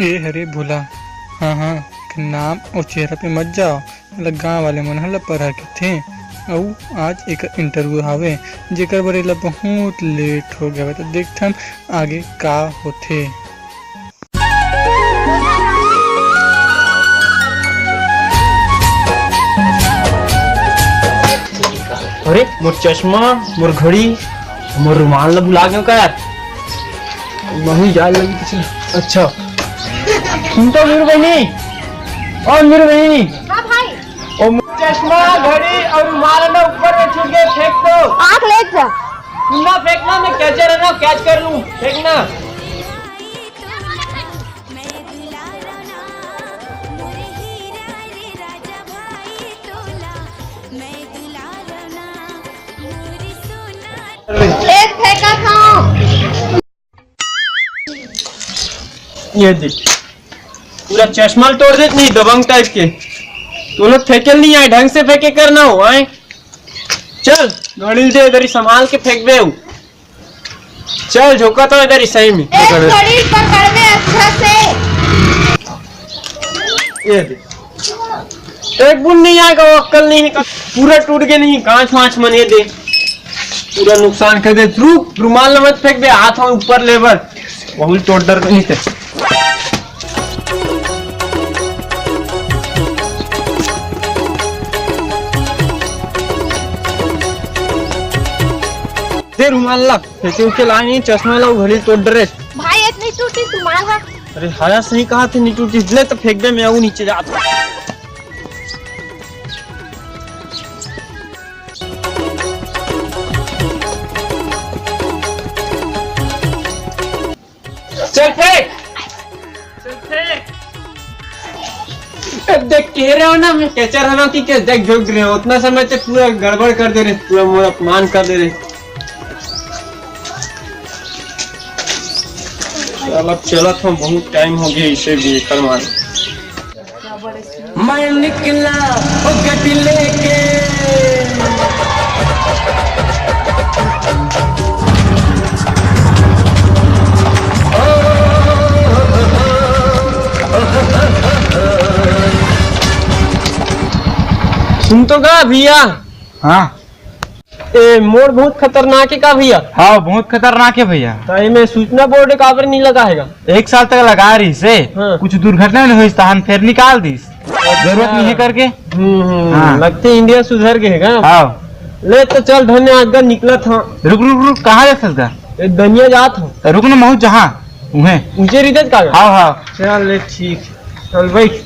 ए हरे भोला, हाँ हाँ के नाम और चेहरा पे मत जाओ। मतलब गाँव वाले मन हला पढ़ा के थे और आज एक इंटरव्यू हावे जेकर बरेला बहुत लेट हो गया। तो देखथन आगे का होथे। अरे मोर चश्मा, मोर घड़ी, मोर रुमाल ला बुला गयो का यार। नहीं जाए लगी किसी। अच्छा सुन तो मेरी बहनी, और मेरी बहनी। हाँ भाई। और चश्मा, घड़ी और रुमाल ना ऊपर में छूट गए, फेंक दो। आँख ले जा। ना फेंकना, मैं कैचर है ना, कैच कर लूं। फेंकना। एक फेंका था। ये देख, पूरा चश्मा तोड़ देते नहीं, दबंग टाइप के। तो लोग फेंके नहीं आए, ढंग से फेंके करना हो आए। चल घड़ी दे, इधर ही संभाल के फेंक दे। चल झोंका तो इधर ही सही में। एक घड़ी पकड़ में अच्छा से। ये देख, एक बुन नहीं आएगा, वो अक्कल नहीं निकल, पूरा टूट के नहीं, कांच वाँच मने दे, पूरा नुकसान कर दे। रुक, रुमाल मत फेंक दे, हाथ में ऊपर लेबर, बहुत तोड़ डर नहीं थे। दे रुमाल ला, फेंके उके ला नहीं, चश्मा ला, घड़ी तोड़ डरे। भाई इतनी टूटी तुम्हारा। अरे हाया सही कहा थे, नहीं टूटी ले तो फेंक दे, मैं आऊँ नीचे जाता। चल फेंक, चल फेंक। देख कह रहे हो ना, मैं कैचर है ना कि क्या देख झोंक रहे हो, उतना समय से पूरा गड़बड़ कर दे रहे, पूरा मोरा अपमान कर दे रहे। अब चला था, बहुत टाइम हो गया इसे भी कर मारे। मैं निकला ओ गड्डी लेके, सुन तो गा भैया। हाँ ए मोड़ बहुत खतरनाक है का भैया। हाँ बहुत खतरनाक है भैया। तो में सूचना बोर्ड काबर नहीं लगा है। 1 साल तक लगा रही से। हाँ। कुछ दुर्घटना नहीं हुई तहन फिर निकाल दी, जरूरत नहीं है करके। हाँ। लगते इंडिया सुधर गए है। हाँ ले तो चल, धन्यवाद निकला था। रुक रुक रुक, कहाँ जा सकता दुनिया जात हो, रुक ना महू जहाँ उन्हें ऊंचे रिदत का। हाँ हाँ चल ले ठीक, चल बैठ।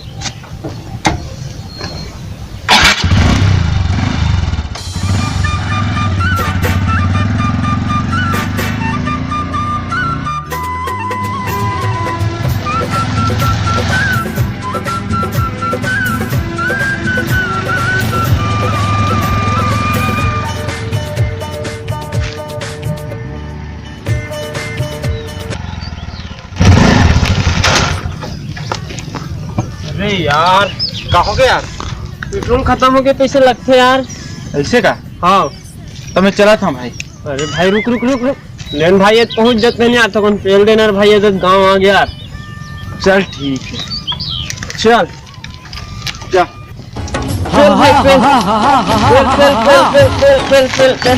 अरे यार कहोगे यार, पेट्रोल खत्म हो गया, पैसे लगते यार। ऐसे का? हाँ तो मैं चला था भाई। अरे भाई रुक रुक रुक रुक, लेन भाई पहुंच जाते नहीं आता, कौन पेल देना भाई, गांव आ गया यार। चल ठीक है, चल जा। चल भाई, पेल पेल पेल पेल पेल पेल पेल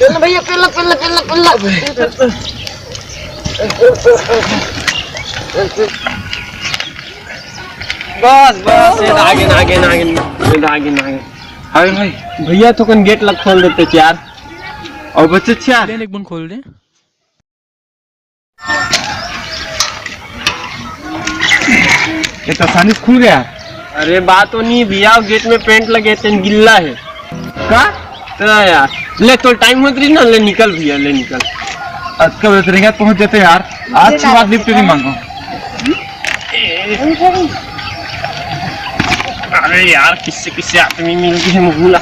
चल भैया, पेल पेल पेल पेल। बस बस, ये आगे आगे आगे आगे आगे। हाय भाई भैया तो कौन गेट लग खोल देते यार। और बच्चे यार एक बन खोल दे। ये तो आसानी से खुल गया। अरे बात तो नहीं भैया, गेट में पेंट लगे थे, गिल्ला है का? तो यार ले, तो टाइम होती ना, ले निकल भैया, ले निकल। आज कब उतरेंगे, पहुंच जाते यार। आज की बात लिफ्ट नहीं मांगो। अरे यार किससे किससे आदमी मिल गए हैं, भूला।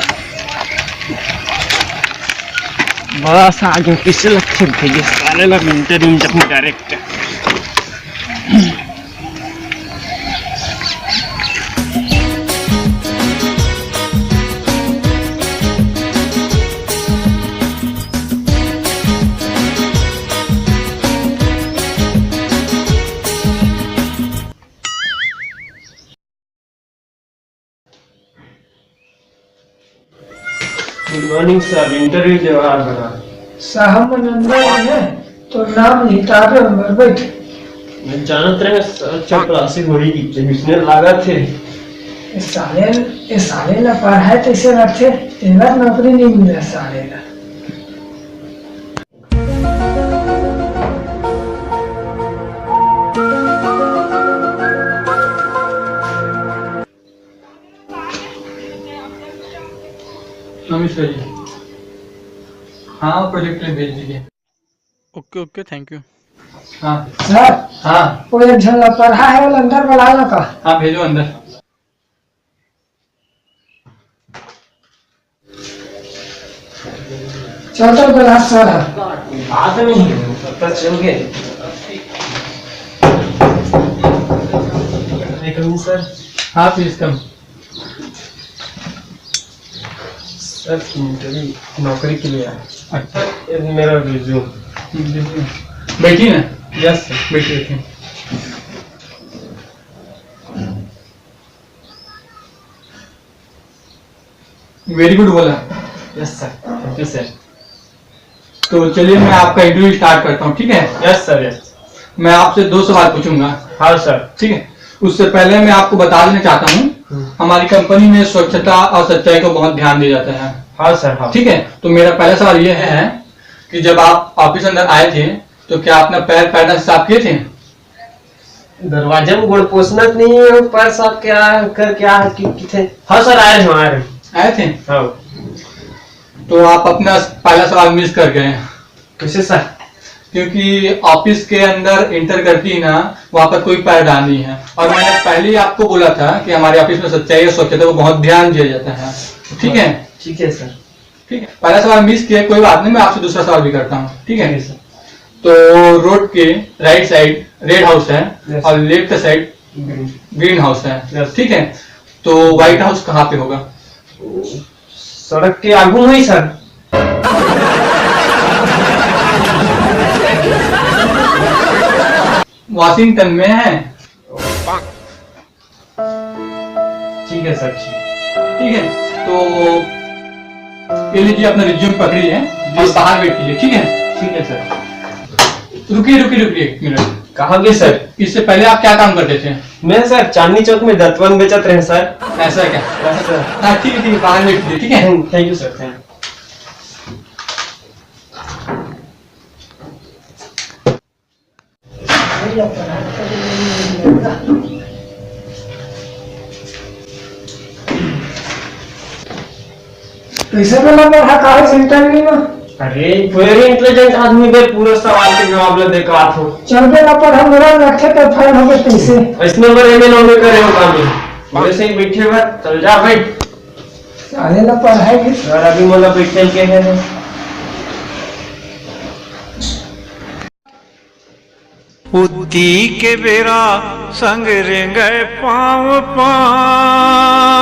बस आगे किससे लगते भैया, साले लग मिनटे रूम जब डायरेक्ट। मॉर्निंग सर, इंटरव्यू जवाब बना। साहब मनंदर है तो नाम लिटावे हमर बैठ। मैं जानत रहे सर चपरासी होई की इसने लगा थे। इस साले ला पढ़ाई कैसे रखे तेरा नौकरी नहीं मिला साले ला। नमस्कार जी। हाँ प्रोजेक्ट में भेज दीजिए। Okay okay thank you. हाँ सर हाँ वो एक जन ला पढ़ा है वाला अंदर बुला लो का। हाँ भेजो अंदर। चौदह क्लास सर है। बात नहीं है, पता चल गए। सर हाँ प्लीज कम। सर इंटरव्यू नौकरी के लिए आया। अच्छा ये मेरा रिज्यूम। बैठिए ना। Yes sir. बैठिए बैठिए। वेरी गुड बोला। Yes sir, thank you sir. तो चलिए मैं आपका इंटरव्यू स्टार्ट करता हूँ, ठीक है। Yes sir, yes. मैं आपसे 2 सवाल पूछूंगा। हाँ सर। ठीक है। उससे पहले मैं आपको बता देना चाहता हूँ हमारी कंपनी में स्वच्छता और सच्चाई को बहुत ध्यान दिया जाता है। हाँ सर, हाँ। ठीक है। तो मेरा पहला सवाल ये है कि जब आप ऑफिस अंदर आए थे तो क्या अपना पैर पैदा से साफ किए थे? दरवाजे में गुड़ पोछना नहीं है, पर साहब क्या कर क्या थे? हाँ सर, आए हैं आए थे। हाँ। तो आप अपना पहला सवाल मिस कर गए। कैसे सर? क्योंकि ऑफिस के अंदर इंटर करती ही ना वहाँ पर कोई पैरदान नहीं है, और मैंने पहले ही आपको बोला था कि हमारे ऑफिस में सच्चाई और स्वच्छता को बहुत ध्यान दिया जाता है। ठीक है। ठीक है सर। ठीक है। पहला सवाल मिस किया, कोई बात नहीं, मैं आपसे दूसरा सवाल भी करता हूँ। ठीक है सर। तो रोड के राइट साइड रेड हाउस है Yes. और लेफ्ट साइड ग्रीन हाउस है। Yes. ठीक है। तो व्हाइट हाउस कहाँ पे होगा? सड़क के आगू में ही सर। वाशिंगटन में है। ठीक है सर। ठीक है। तो ये लीजिए अपना रिज्यूम पकड़िए और बाहर वेट कीजिए। ठीक है। ठीक है सर। रुकिए रुकिए रुकिए एक मिनट। कहाँ गए सर? इससे पहले आप क्या काम करते थे? मैं सर चांदनी चौक में दत्तवन बेचत रहे सर। ऐसा है क्या? Yes sir. हाँ ठीक है ठीक है, बाहर वेट कीजिए। ठीक है। Thank you sir, thank you. कैसे बोला पढ़ा काहे सेंटर में? अरे वेरी इंटेलिजेंट आदमी बे, पूरे सवाल के जवाब ले देकर आत हो। चलते ना पढ़ा मेरा रखे तो फाइल हो गए कैसे? इसने बारे में नौकरी करे हो काम में। वैसे ही बैठे हुए, चल जा बैठ। साले ला पढ़ाई की सर अभी मतलब बैठे के है। उती के बेरा संग रेंगे पाँव पाँव।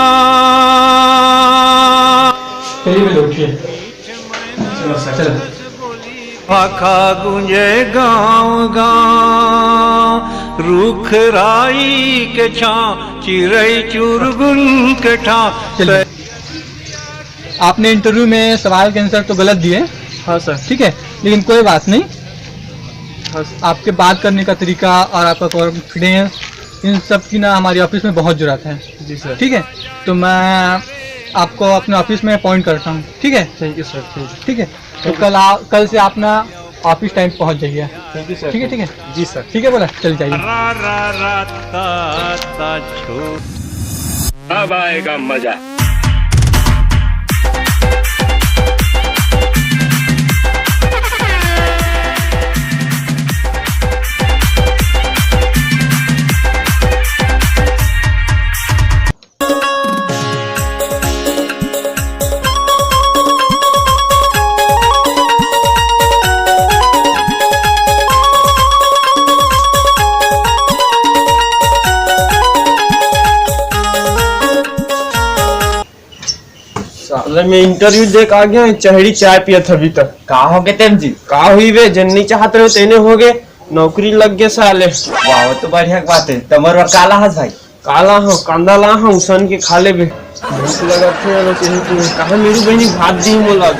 चलिए मैं उठिए। चलो सर। चलो। आखा गुंजे गाँव गाँव, रुख राई के छाँ चिरई चुरगुन के ठाँ। चलिए। आपने इंटरव्यू में सवाल के आंसर तो गलत दिए। हाँ सर। ठीक है, लेकिन कोई बात नहीं। हाँ आपके बात करने का तरीका और आपका कॉन्फिडेंस, इन सब की ना हमारी ऑफिस में बहुत जरूरत है। जी सर। ठीक है। तो मैं आपको अपने ऑफिस में अपॉइंट करता हूँ। ठीक है। Thank you sir. ठीक है। तो कल से आप ना ऑफिस टाइम पहुँच जाइए। Thank you sir. ठीक है ठीक है। जी सर। ठीक है बोला, चल जाइए। रा रा रा ता छो। अब आएगा मजा। साले मैं इंटरव्यू देख आ गया, चहड़ी चाय पियत अभी तक। का हो गए तेम जी? का हुई बे, जन्नी चाहत रहे तेने हो गए, नौकरी लग गए साले। वाह, वो तो बढ़िया बात है। तमर काला हस भाई। काला हो, कांदा ला हूँ सन के खा ले बे। भूख लगा थे लोग कहीं तो कहाँ मेरी बहनी भात दी मोला।